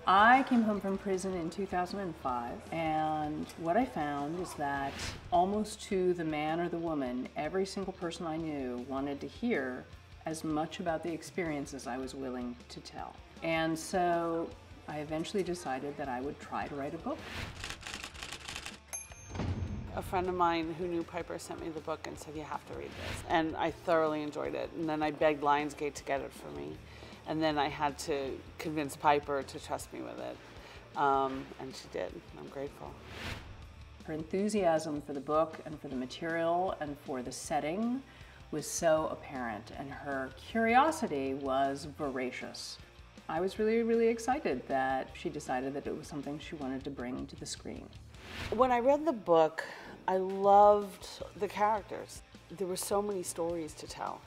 I came home from prison in 2005, and what I found is that almost to the man or the woman, every single person I knew wanted to hear as much about the experience as I was willing to tell. And so I eventually decided that I would try to write a book. A friend of mine who knew Piper sent me the book and said, you have to read this. And I thoroughly enjoyed it. And then I begged Lionsgate to get it for me. And then I had to convince Piper to trust me with it. And she did. I'm grateful. Her enthusiasm for the book and for the material and for the setting was so apparent, and her curiosity was voracious. I was really, really excited that she decided that it was something she wanted to bring to the screen. When I read the book, I loved the characters. There were so many stories to tell.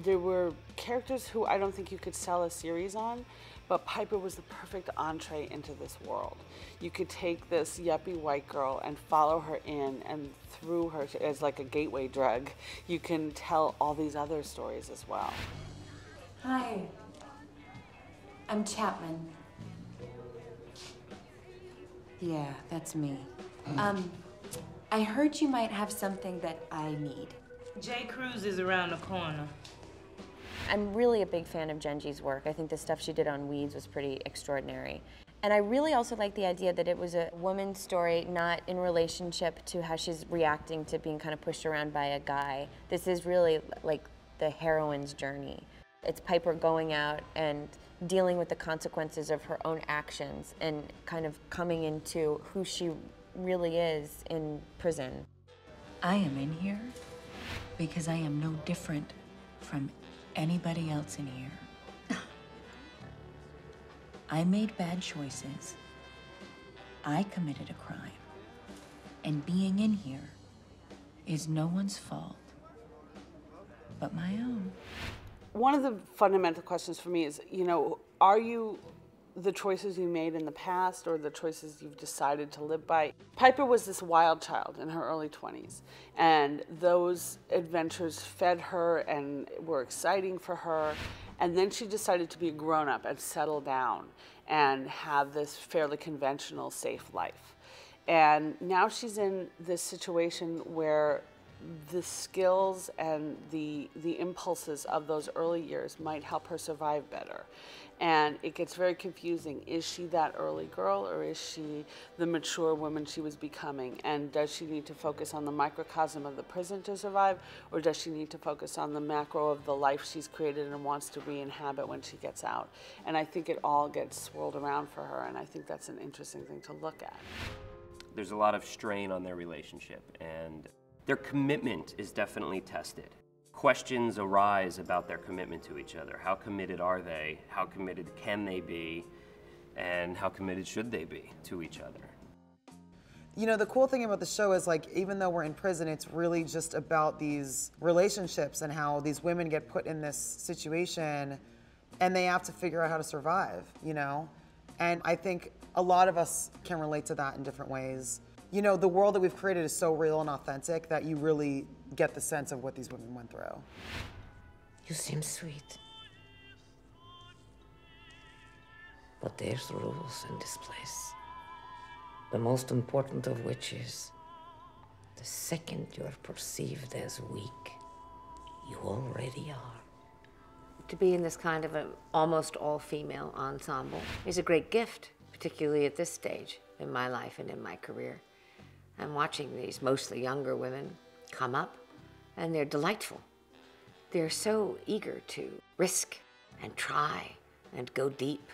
There were characters who I don't think you could sell a series on, but Piper was the perfect entree into this world. You could take this yuppie white girl and follow her in, and through her as like a gateway drug, you can tell all these other stories as well. Hi, I'm Chapman. Yeah, that's me. I heard you might have something that I need. J. Cruz is around the corner. I'm really a big fan of Genji's work. I think the stuff she did on Weeds was pretty extraordinary. And I really also like the idea that it was a woman's story, not in relationship to how she's reacting to being kind of pushed around by a guy. This is really like the heroine's journey. It's Piper going out and dealing with the consequences of her own actions and kind of coming into who she really is in prison. I am in here because I am no different from anybody else in here. I made bad choices. I committed a crime. And being in here is no one's fault but my own. One of the fundamental questions for me is, are you the choices you made in the past or the choices you've decided to live by? Piper was this wild child in her early 20s, and those adventures fed her and were exciting for her. And then she decided to be a grown-up and settle down and have this fairly conventional, safe life. And now she's in this situation where the skills and the impulses of those early years might help her survive better. And it gets very confusing. Is she that early girl, or is she the mature woman she was becoming? And does she need to focus on the microcosm of the prison to survive, or does she need to focus on the macro of the life she's created and wants to re-inhabit when she gets out? And I think it all gets swirled around for her, and I think that's an interesting thing to look at. There's a lot of strain on their relationship, and their commitment is definitely tested. Questions arise about their commitment to each other. How committed are they? How committed can they be? And how committed should they be to each other? The cool thing about the show is, like, even though we're in prison, it's really just about these relationships and how these women get put in this situation and they have to figure out how to survive, And I think a lot of us can relate to that in different ways. The world that we've created is so real and authentic that you really get the sense of what these women went through. You seem sweet. But there's rules in this place. The most important of which is, the second you're perceived as weak, you already are. To be in this kind of an almost all-female ensemble is a great gift, particularly at this stage in my life and in my career. I'm watching these mostly younger women come up, and they're delightful. They're so eager to risk and try and go deep.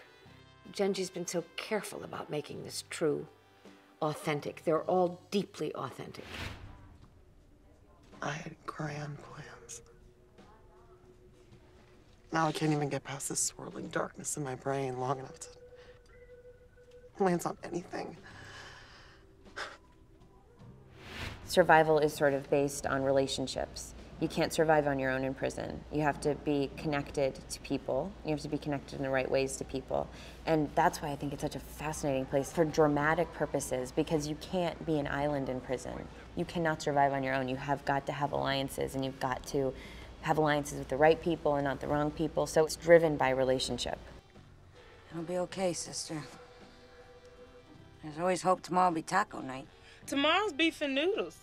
Genji's been so careful about making this true, authentic. They're all deeply authentic. I had grand plans. Now I can't even get past this swirling darkness in my brain long enough to land on anything. Survival is sort of based on relationships. You can't survive on your own in prison. You have to be connected to people. You have to be connected in the right ways to people. And that's why I think it's such a fascinating place for dramatic purposes, because you can't be an island in prison. You cannot survive on your own. You have got to have alliances, and you've got to have alliances with the right people and not the wrong people. So it's driven by relationship. It'll be okay, sister. There's always hope tomorrow'll be taco night. Tomorrow's beef and noodles.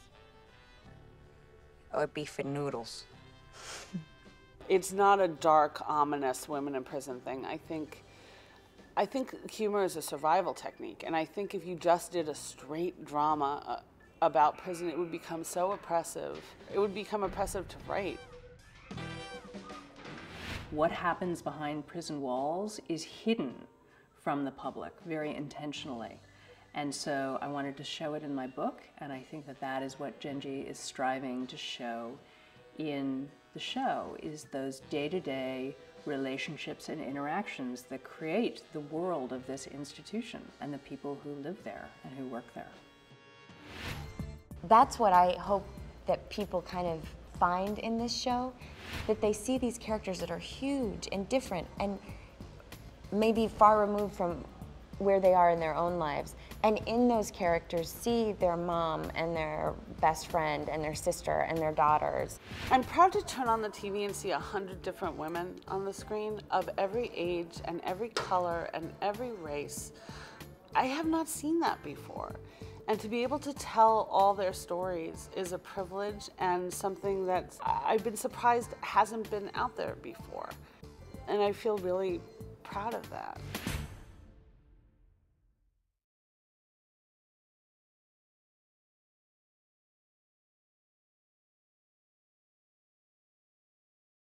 Or beef and noodles. It's not a dark, ominous women in prison thing. I think humor is a survival technique, and I think if you just did a straight drama about prison, it would become so oppressive. It would become oppressive to write. What happens behind prison walls is hidden from the public very intentionally. And so I wanted to show it in my book, and I think that that is what Genji is striving to show in the show, is those day-to-day relationships and interactions that create the world of this institution and the people who live there and who work there. That's what I hope that people kind of find in this show, that they see these characters that are huge and different and maybe far removed from where they are in their own lives. And in those characters, see their mom and their best friend and their sister and their daughters. I'm proud to turn on the TV and see 100 different women on the screen of every age and every color and every race. I have not seen that before. And to be able to tell all their stories is a privilege and something that I've been surprised hasn't been out there before. And I feel really proud of that.